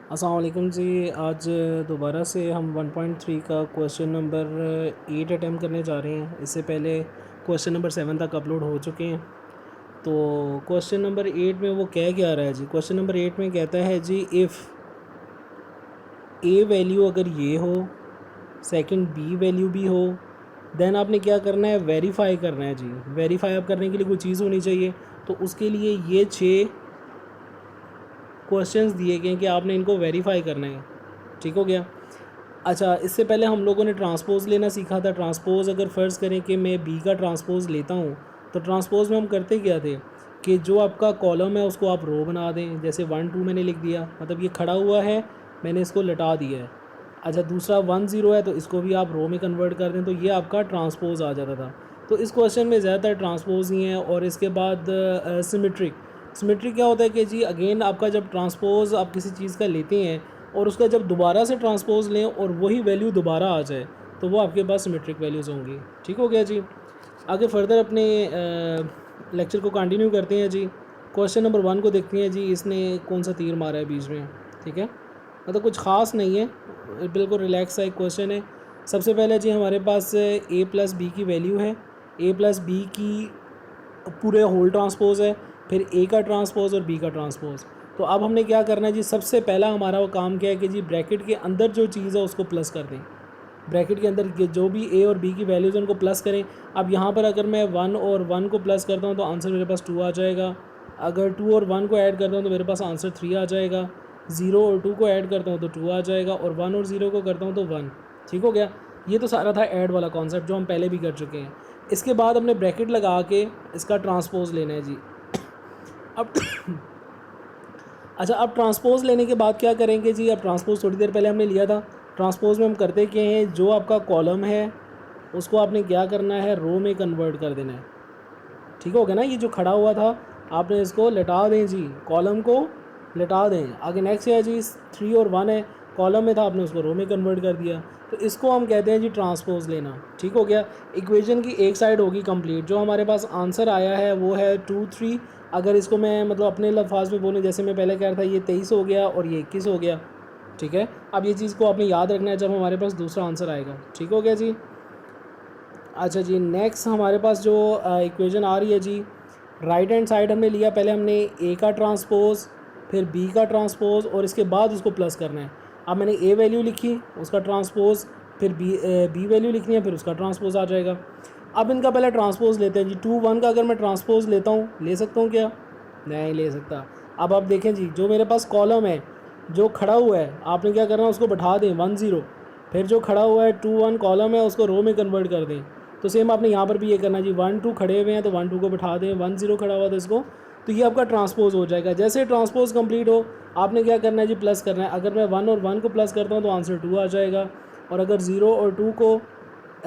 अस्सलाम वालेकुम जी। आज दोबारा से हम 1.3 का क्वेश्चन नंबर 8 अटैम्प्ट करने जा रहे हैं। इससे पहले क्वेश्चन नंबर 7 तक अपलोड हो चुके हैं। तो क्वेश्चन नंबर 8 में वो कह क्या रहा है जी। क्वेश्चन नंबर 8 में कहता है जी, इफ़ ए वैल्यू अगर ये हो, सेकंड बी वैल्यू भी हो, देन आपने क्या करना है, वेरीफाई करना है जी। वेरीफाई आप करने के लिए कोई चीज़ होनी चाहिए, तो उसके लिए ये 6 क्वेश्चंस दिए गए हैं कि आपने इनको वेरीफाई करना है। ठीक हो गया। अच्छा, इससे पहले हम लोगों ने ट्रांसपोज़ लेना सीखा था। ट्रांसपोज़ अगर फ़र्ज़ करें कि मैं बी का ट्रांसपोज़ लेता हूँ, तो ट्रांसपोज़ में हम करते क्या थे कि जो आपका कॉलम है उसको आप रो बना दें। जैसे 1 2 मैंने लिख दिया, मतलब ये खड़ा हुआ है, मैंने इसको लटा दिया है। अच्छा, दूसरा 1 0 है, तो इसको भी आप रो में कन्वर्ट कर दें, तो ये आपका ट्रांसपोज़ आ जाता था। तो इस क्वेश्चन में ज़्यादातर ट्रांसपोज़ ही हैं। और इसके बाद सिमेट्रिक। सिमेट्रिक क्या होता है कि जी अगेन आपका जब ट्रांसपोज़ आप किसी चीज़ का लेते हैं और उसका जब दोबारा से ट्रांसपोज़ लें और वही वैल्यू दोबारा आ जाए, तो वो आपके पास सिमेट्रिक वैल्यूज़ होंगी। ठीक हो गया जी। आगे फर्दर अपने लेक्चर को कंटिन्यू करते हैं जी। क्वेश्चन नंबर 1 को देखते हैं जी, इसने कौन सा तीर मारा है बीच में। ठीक है, मतलब कुछ ख़ास नहीं है, बिल्कुल रिलैक्स सा एक क्वेश्चन है। सबसे पहले जी हमारे पास ए प्लस बी की वैल्यू है। ए प्लस बी की पूरे होल ट्रांसपोज़ है, फिर ए का ट्रांसपोज़ और बी का ट्रांसपोज़। तो अब हमने क्या करना है जी, सबसे पहला हमारा वो काम क्या है कि जी ब्रैकेट के अंदर जो चीज़ है उसको प्लस कर दें। ब्रैकेट के अंदर जो भी ए और बी की वैल्यूज़ हैं उनको प्लस करें। अब यहाँ पर अगर मैं 1 और 1 को प्लस करता हूँ तो आंसर मेरे पास 2 आ जाएगा। अगर 2 और 1 को ऐड करता हूँ तो मेरे पास आंसर 3 आ जाएगा। 0 और 2 को ऐड करता हूँ तो 2 आ जाएगा, और 1 और 0 को करता हूँ तो 1। ठीक हो गया। ये तो सारा था ऐड वाला कॉन्सेप्ट जो हम पहले भी कर चुके हैं। इसके बाद हमने ब्रैकेट लगा के इसका ट्रांसपोज लेना है जी। अब अच्छा, अब ट्रांसपोज़ लेने के बाद क्या करेंगे जी। अब ट्रांसपोज़ थोड़ी देर पहले हमने लिया था। ट्रांसपोज़ में हम करते क्या हैं, जो आपका कॉलम है उसको आपने क्या करना है, रो में कन्वर्ट कर देना है। ठीक हो गया ना। ये जो खड़ा हुआ था आपने इसको लटा दें जी, कॉलम को लटा दें। आगे नेक्स्ट है जी, 3 और 1 है, कॉलम में था आपने उसको रो में कन्वर्ट कर दिया, तो इसको हम कहते हैं जी ट्रांसपोज लेना। ठीक हो गया। इक्वेशन की एक साइड होगी कंप्लीट। जो हमारे पास आंसर आया है वो है 2 3। अगर इसको मैं मतलब अपने लफ्ज़ में बोलूँ, जैसे मैं पहले कह रहा था, ये 23 हो गया और ये 21 हो गया। ठीक है, अब ये चीज़ को आपने याद रखना है जब हमारे पास दूसरा आंसर आएगा। ठीक हो गया जी। अच्छा जी, नेक्स्ट हमारे पास जो इक्वेशन आ रही है जी, राइट हैंड साइड हमने लिया। पहले हमने ए का ट्रांसपोज़, फिर बी का ट्रांसपोज़, और इसके बाद उसको प्लस करना है। अब मैंने ए वैल्यू लिखी, उसका ट्रांसपोज़, फिर बी वैल्यू लिखनी है, फिर उसका ट्रांसपोज़ आ जाएगा। अब इनका पहले ट्रांसपोज़ लेते हैं जी। 2 1 का अगर मैं ट्रांसपोज़ लेता हूँ, ले सकता हूँ क्या? नहीं ले सकता। अब आप देखें जी, जो मेरे पास कॉलम है जो खड़ा हुआ है, आपने क्या करना है, उसको बैठा दें 1 0। फिर जो खड़ा हुआ है 2 1 कॉलम है, उसको रो में कन्वर्ट कर दें। तो सेम आपने यहाँ पर भी ये करना है जी। 1 2 खड़े हुए हैं तो 1 2 को बैठा दें, 1 0 खड़ा हुआ तो इसको, तो ये आपका ट्रांसपोज हो जाएगा। जैसे ट्रांसपोज कंप्लीट हो, आपने क्या करना है जी, प्लस करना है। अगर मैं 1 और 1 को प्लस करता हूँ तो आंसर 2 आ जाएगा, और अगर 0 और 2 को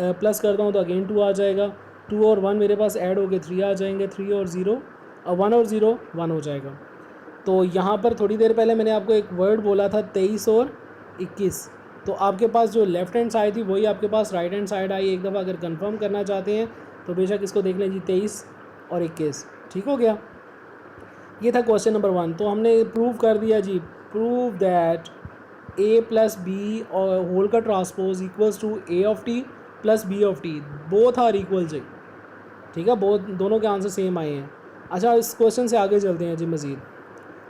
प्लस करता हूँ तो अगेन 2 आ जाएगा। 2 और 1 मेरे पास ऐड हो गए, 3 आ जाएंगे। 3 और 0 1 और 0 1 हो जाएगा। तो यहाँ पर थोड़ी देर पहले मैंने आपको एक वर्ड बोला था 23 और 21। तो आपके पास जो लेफ़्ट हैंड साइड थी वही आपके पास राइट हैंड साइड आई। एक दफ़ा अगर कंफर्म करना चाहते हैं तो बेशक इसको देख लें जी, 23 और 21। ठीक हो गया। ये था क्वेश्चन नंबर 1। तो हमने प्रूव कर दिया जी, prove that A plus B और होल का transpose equals to A of T plus B of T, both are equal जी। ठीक है, बहुत दोनों के आंसर सेम आए हैं। अच्छा, इस क्वेश्चन से आगे चलते हैं जी मज़ीद।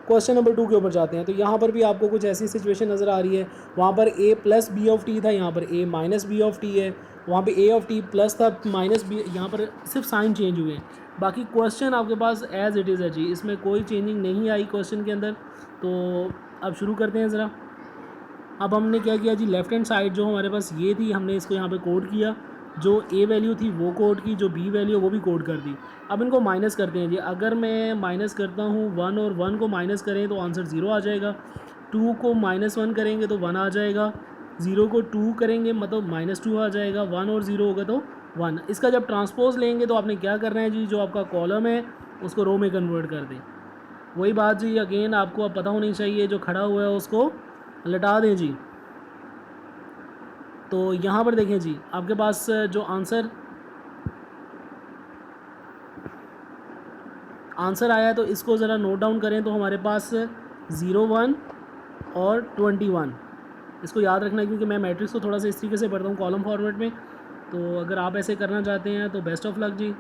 क्वेश्चन नंबर 2 के ऊपर जाते हैं। तो यहाँ पर भी आपको कुछ ऐसी सिचुएशन नज़र आ रही है। वहाँ पर ए प्लस बी ऑफ टी था, यहाँ पर ए माइनस बी ऑफ टी है। वहाँ पे ए ऑफ टी प्लस था, माइनस बी, यहाँ पर सिर्फ साइन चेंज हुए हैं। बाकी क्वेश्चन आपके पास एज़ इट इज़ है जी, इसमें कोई चेंजिंग नहीं आई क्वेश्चन के अंदर। तो अब शुरू करते हैं ज़रा। अब हमने क्या किया जी, लेफ़्ट हैंड साइड जो हमारे पास ये थी, हमने इसको यहाँ पे कोड किया। जो ए वैल्यू थी वो कोड की, जो बी वैल्यू वो भी कोड कर दी। अब इनको माइनस करते हैं जी। अगर मैं माइनस करता हूँ 1 और 1 को माइनस करें तो आंसर 0 आ जाएगा। 2 को -1 करेंगे तो 1 आ जाएगा। 0 को 2 करेंगे मतलब -2 आ जाएगा। 1 और 0 होगा तो 1। इसका जब ट्रांसपोज लेंगे तो आपने क्या करना है जी, जो आपका कॉलम है उसको रो में कन्वर्ट कर दें। वही बात जी, अगेन आपको अब पता होनी चाहिए, जो खड़ा हुआ है उसको लटा दें जी। तो यहाँ पर देखें जी, आपके पास जो आंसर आया, तो इसको ज़रा नोट डाउन करें। तो हमारे पास 0 1 और 21। इसको याद रखना क्योंकि मैं मैट्रिक्स को थोड़ा सा इस तरीके से पढ़ता हूँ कॉलम फॉर्मेट में, तो अगर आप ऐसे करना चाहते हैं तो बेस्ट ऑफ लक जी।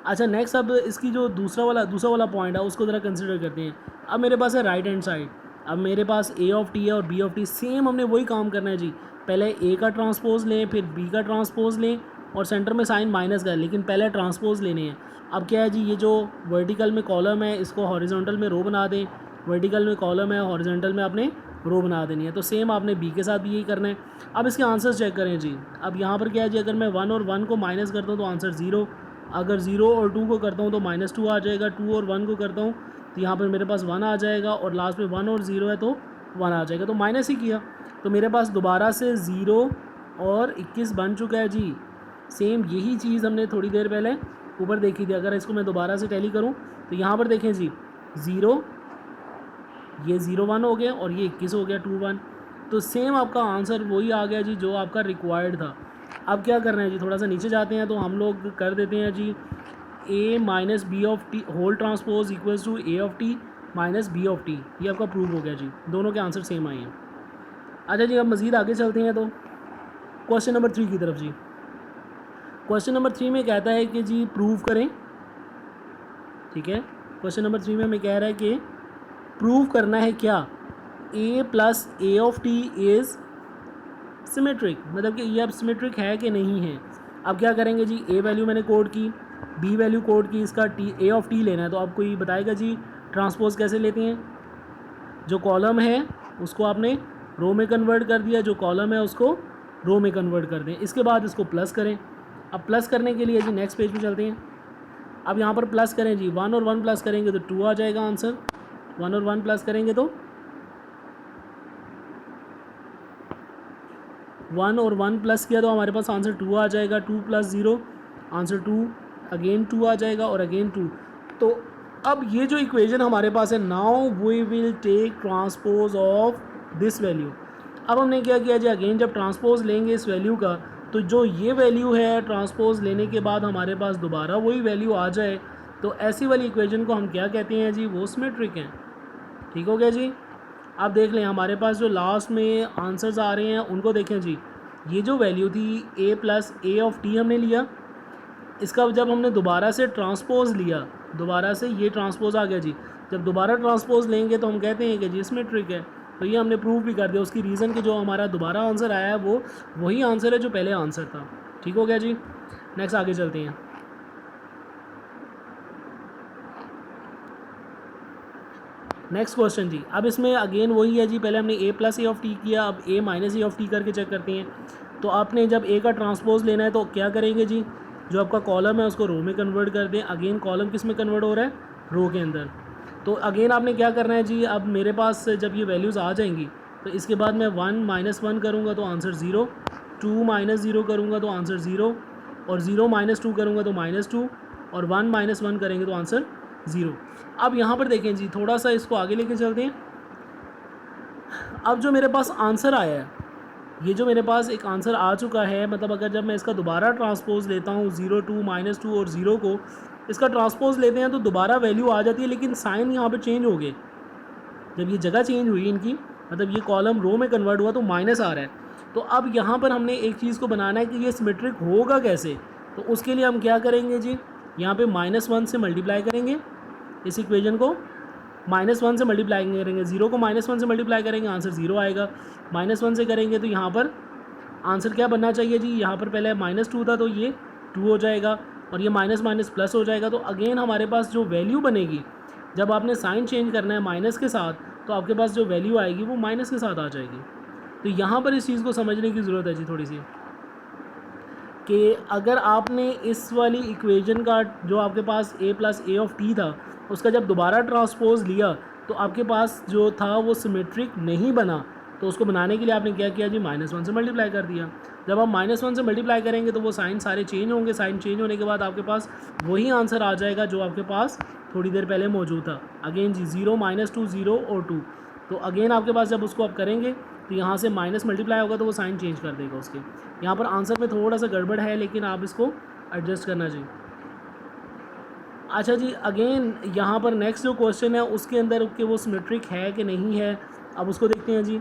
अच्छा नेक्स्ट, अब इसकी जो दूसरा वाला पॉइंट है उसको ज़रा कंसिडर करते हैं। अब मेरे पास है राइट हैंड साइड, अब मेरे पास ए ऑफ टी है और बी ऑफ टी, सेम हमने वही काम करना है जी। पहले ए का ट्रांसपोज लें, फिर बी का ट्रांसपोज लें और सेंटर में साइन माइनस का, लेकिन पहले ट्रांसपोज लेने हैं। अब क्या है जी, ये जो वर्टिकल में कॉलम है इसको हॉरिजॉन्टल में रो बना दें, वर्टिकल में कॉलम है हॉरिजॉन्टल में आपने रो बना देनी है। तो सेम आपने बी के साथ भी यही करना है। अब इसके आंसर्स चेक करें जी। अब यहाँ पर क्या है जी, अगर मैं 1 और 1 को माइनस करता हूँ तो आंसर 0, अगर 0 और 2 को करता हूँ तो -2 आ जाएगा, 2 और 1 को करता हूँ तो यहाँ पर मेरे पास 1 आ जाएगा, और लास्ट में 1 और 0 है तो 1 आ जाएगा, तो माइनस ही किया। तो मेरे पास दोबारा से 0 और 21 बन चुका है जी। सेम यही चीज़ हमने थोड़ी देर पहले ऊपर देखी थी। अगर इसको मैं दोबारा से टैली करूँ तो यहाँ पर देखें जी, 0, ये 0 1 हो गया और ये 21 हो गया 2 1, तो सेम आपका आंसर वही आ गया जी जो आपका रिक्वायर्ड था। अब क्या करना है जी, थोड़ा सा नीचे जाते हैं तो हम लोग कर देते हैं जी a minus B of T whole transpose equals to A of T minus B of T. ये आपका प्रूव हो गया जी, दोनों के आंसर सेम आए हैं। अच्छा जी, अब मज़ीद आगे चलते हैं तो क्वेश्चन नंबर 3 की तरफ जी। क्वेश्चन नंबर 3 में कहता है कि जी प्रूव करें, ठीक है। क्वेश्चन नंबर 3 में हमें कह रहा है कि प्रूव करना है क्या, a plus A of T is symmetric, मतलब कि ये अब सिमेट्रिक है कि नहीं है। अब क्या करेंगे जी, ए वैल्यू मैंने कोड की, बी वैल्यू कोड की, इसका टी ए ऑफ टी लेना है। तो आपको ये बताएगा जी ट्रांसपोज कैसे लेते हैं। जो कॉलम है उसको आपने रो में कन्वर्ट कर दिया, जो कॉलम है उसको रो में कन्वर्ट कर दें। इसके बाद इसको प्लस करें। अब प्लस करने के लिए जी नेक्स्ट पेज पे चलते हैं। अब यहाँ पर प्लस करें जी, 1 और 1 प्लस करेंगे तो 2 आ जाएगा आंसर, 1 और 1 प्लस करेंगे तो 1 और 1 प्लस किया तो हमारे पास आंसर 2 आ जाएगा, 2 प्लस 0 आंसर 2, अगेन 2 आ जाएगा और अगेन 2। तो अब ये जो इक्वेशन हमारे पास है, now we will take transpose of this value. अब हमने क्या किया जी, अगेन जब ट्रांसपोज लेंगे इस वैल्यू का, तो जो ये वैल्यू है ट्रांसपोज लेने के बाद हमारे पास दोबारा वही वैल्यू आ जाए, तो ऐसी वाली इक्वेशन को हम क्या कहते हैं जी, वो सिमेट्रिक है। ठीक हो गया जी। आप देख लें हमारे पास जो लास्ट में आंसर्स आ रहे हैं उनको देखें जी। ये जो वैल्यू थी a plus A of T हमने लिया, इसका जब हमने दोबारा से ट्रांसपोज लिया, दोबारा से ये ट्रांसपोज आ गया जी। जब दोबारा ट्रांसपोज लेंगे तो हम कहते हैं कि जी सिमेट्रिक है। तो ये हमने प्रूव भी कर दिया। उसकी रीज़न कि जो हमारा दोबारा आंसर आया है वो वही आंसर है जो पहले आंसर था। ठीक हो गया जी। नेक्स्ट आगे चलते हैं। नेक्स्ट क्वेश्चन जी। अब इसमें अगेन वही है जी, पहले हमने a plus A of T किया, अब a minus A of T करके चेक करते हैं। तो आपने जब a का ट्रांसपोज लेना है तो क्या करेंगे जी, जो आपका कॉलम है उसको रो में कन्वर्ट कर दें। अगेन कॉलम किस में कन्वर्ट हो रहा है, रो के अंदर। तो अगेन आपने क्या करना है जी, अब मेरे पास जब ये वैल्यूज़ आ जाएंगी तो इसके बाद मैं 1 माइनस 1 करूँगा तो आंसर 0, 2 माइनस 0 करूँगा तो आंसर 0, और 0 माइनस 2 करूँगा तो -2, और 1 माइनस 1 करेंगे तो आंसर 0। अब यहाँ पर देखें जी, थोड़ा सा इसको आगे लेके चलते हैं। अब जो मेरे पास आंसर आया है, ये जो मेरे पास एक आंसर आ चुका है, मतलब अगर जब मैं इसका दोबारा ट्रांसपोज लेता हूँ 0 2 -2 और 0 को इसका ट्रांसपोज लेते हैं तो दोबारा वैल्यू आ जाती है, लेकिन साइन यहाँ पे चेंज हो गए। जब ये जगह चेंज हुई इनकी, मतलब ये कॉलम रो में कन्वर्ट हुआ तो माइनस आ रहा है। तो अब यहाँ पर हमने एक चीज़ को बनाना है कि ये सिमेट्रिक होगा कैसे। तो उसके लिए हम क्या करेंगे जी, यहाँ पे -1 से मल्टीप्लाई करेंगे, इस इक्वेशन को -1 से मल्टीप्लाई करेंगे, 0 को -1 से मल्टीप्लाई करेंगे आंसर 0 आएगा। -1 से करेंगे तो यहाँ पर आंसर क्या बनना चाहिए जी, यहाँ पर पहले -2 था तो ये 2 हो जाएगा, और ये माइनस माइनस प्लस हो जाएगा। तो अगेन हमारे पास जो वैल्यू बनेगी, जब आपने साइन चेंज करना है माइनस के साथ, तो आपके पास जो वैल्यू आएगी वो माइनस के साथ आ जाएगी। तो यहाँ पर इस चीज़ को समझने की ज़रूरत है जी थोड़ी सी, कि अगर आपने इस वाली इक्वेशन का जो आपके पास a plus A of T था, उसका जब दोबारा ट्रांसपोज लिया तो आपके पास जो था वो सिमेट्रिक नहीं बना। तो उसको बनाने के लिए आपने क्या किया जी, -1 से मल्टीप्लाई कर दिया। जब आप -1 से मल्टीप्लाई करेंगे तो वो साइन सारे चेंज होंगे। साइन चेंज होने के बाद आपके पास वही आंसर आ जाएगा जो आपके पास थोड़ी देर पहले मौजूद था। अगेन जी 0 -2 0 और 2। तो अगेन आपके पास जब उसको आप करेंगे तो यहाँ से माइनस मल्टीप्लाई होगा तो वो साइन चेंज कर देगा उसके। यहाँ पर आंसर में थोड़ा सा गड़बड़ है, लेकिन आप इसको एडजस्ट करना चाहिए। अच्छा जी, अगेन यहाँ पर नेक्स्ट जो क्वेश्चन है उसके अंदर कि वो सिमेट्रिक है कि नहीं है, अब उसको देखते हैं जी।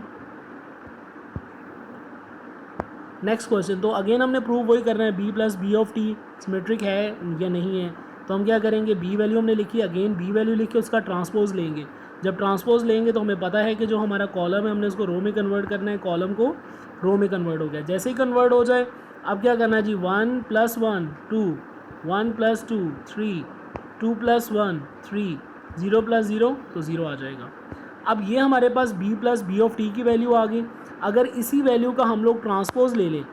नेक्स्ट क्वेश्चन, तो अगेन हमने प्रूव वही करना है, B plus B of T symmetric है या नहीं है। तो हम क्या करेंगे, बी वैल्यू हमने लिखी, अगेन बी वैल्यू लिख के उसका ट्रांसपोज लेंगे। जब ट्रांसपोज लेंगे तो हमें पता है कि जो हमारा कॉलम है हमने उसको रो में कन्वर्ट करना है, कॉलम को रो में कन्वर्ट हो गया। जैसे ही कन्वर्ट हो जाए अब क्या करना है जी, 1 + 1 2, 1 + 2 3, 2 + 1 3, 0 + 0 तो 0 आ जाएगा। अब ये हमारे पास b plus B of T की वैल्यू आ गई। अगर इसी वैल्यू का हम लोग ट्रांसपोज ले लें,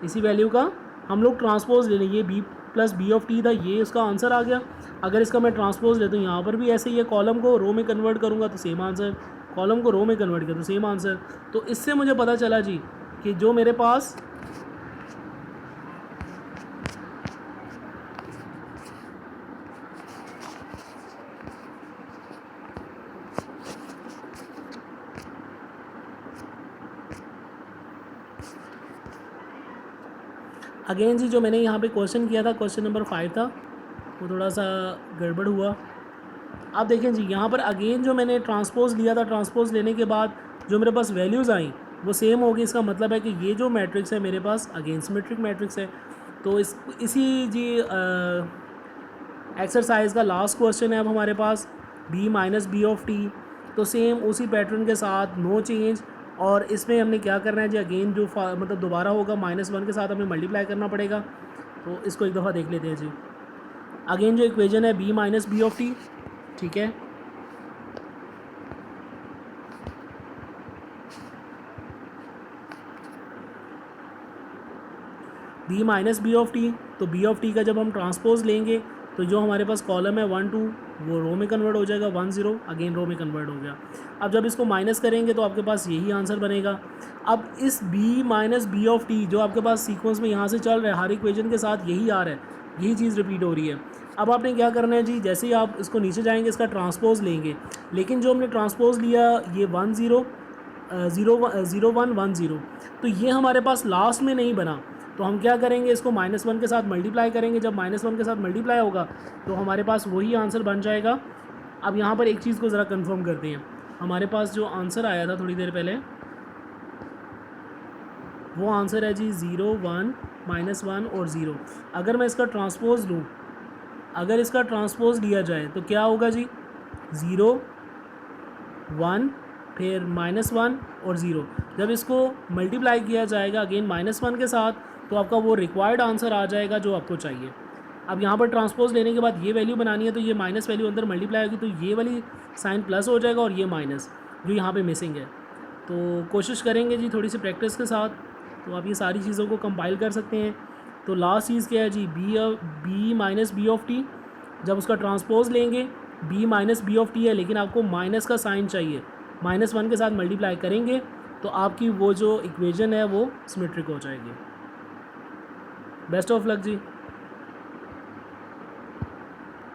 इसी वैल्यू का हम लोग ट्रांसपोज ले लें, ये b plus B of T था, ये उसका आंसर आ गया। अगर इसका मैं ट्रांसपोज लेता हूँ यहाँ पर भी ऐसे ही है, कॉलम को रो में कन्वर्ट करूँगा तो सेम आंसर, कॉलम को रो में कन्वर्ट किया तो सेम आंसर। तो इससे मुझे पता चला जी कि जो मेरे पास अगेन जी जो मैंने यहाँ पे क्वेश्चन किया था, क्वेश्चन नंबर 5 था, वो थोड़ा सा गड़बड़ हुआ। आप देखें जी यहाँ पर अगेन जो मैंने ट्रांसपोज लिया था, ट्रांसपोज लेने के बाद जो मेरे पास वैल्यूज़ आई वो सेम होगी। इसका मतलब है कि ये जो मैट्रिक्स है मेरे पास अगेन सिमेट्रिक मैट्रिक्स है। तो इसी जी एक्सरसाइज का लास्ट क्वेश्चन है अब हमारे पास, b minus B of T. तो सेम उसी पैटर्न के साथ नो चेंज, और इसमें हमने क्या करना है जी, अगेन जो मतलब दोबारा होगा -1 के साथ हमें मल्टीप्लाई करना पड़ेगा। तो इसको एक दफ़ा देख लेते हैं जी। अगेन जो इक्वेशन है b minus B of T, ठीक है, b minus B of T. तो b ऑफ टी का जब हम ट्रांसपोज लेंगे तो जो हमारे पास कॉलम है 1 2 वो रो में कन्वर्ट हो जाएगा, 1 0 अगेन रो में कन्वर्ट हो गया। अब जब इसको माइनस करेंगे तो आपके पास यही आंसर बनेगा। अब इस b minus B of T जो आपके पास सीक्वेंस में यहाँ से चल रहा है, हर इक्वेशन के साथ यही आ रहा है, यही चीज़ रिपीट हो रही है। अब आपने क्या करना है जी, जैसे ही आप इसको नीचे जाएंगे इसका ट्रांसपोज लेंगे, लेकिन जो हमने ट्रांसपोज लिया ये 1 0 0 0 1 1 0, तो ये हमारे पास लास्ट में नहीं बना। तो हम क्या करेंगे, इसको -1 के साथ मल्टीप्लाई करेंगे। जब -1 के साथ मल्टीप्लाई होगा तो हमारे पास वही आंसर बन जाएगा। अब यहाँ पर एक चीज़ को ज़रा कंफर्म करते हैं, हमारे पास जो आंसर आया था थोड़ी देर पहले वो आंसर है जी 0 1 -1 और 0। अगर मैं इसका ट्रांसपोज लूँ, अगर इसका ट्रांसपोज लिया जाए तो क्या होगा जी, 0 1 फिर -1 और 0। जब इसको मल्टीप्लाई किया जाएगा अगेन -1 के साथ तो आपका वो रिक्वायर्ड आंसर आ जाएगा जो आपको चाहिए। अब यहाँ पर ट्रांसपोज लेने के बाद ये वैल्यू बनानी है, तो ये माइनस वैल्यू अंदर मल्टीप्लाई होगी तो ये वाली साइन प्लस हो जाएगा और ये माइनस जो यहाँ पे मिसिंग है। तो कोशिश करेंगे जी थोड़ी सी प्रैक्टिस के साथ, तो आप ये सारी चीज़ों को कंपाइल कर सकते हैं। तो लास्ट चीज़ क्या है जी, b minus B of T. जब उसका ट्रांसपोज लेंगे b minus B of T है, लेकिन आपको माइनस का साइन चाहिए, -1 के साथ मल्टीप्लाई करेंगे तो आपकी वो जो इक्वेशन है वो सिमेट्रिक हो जाएगी। Best of luck ji.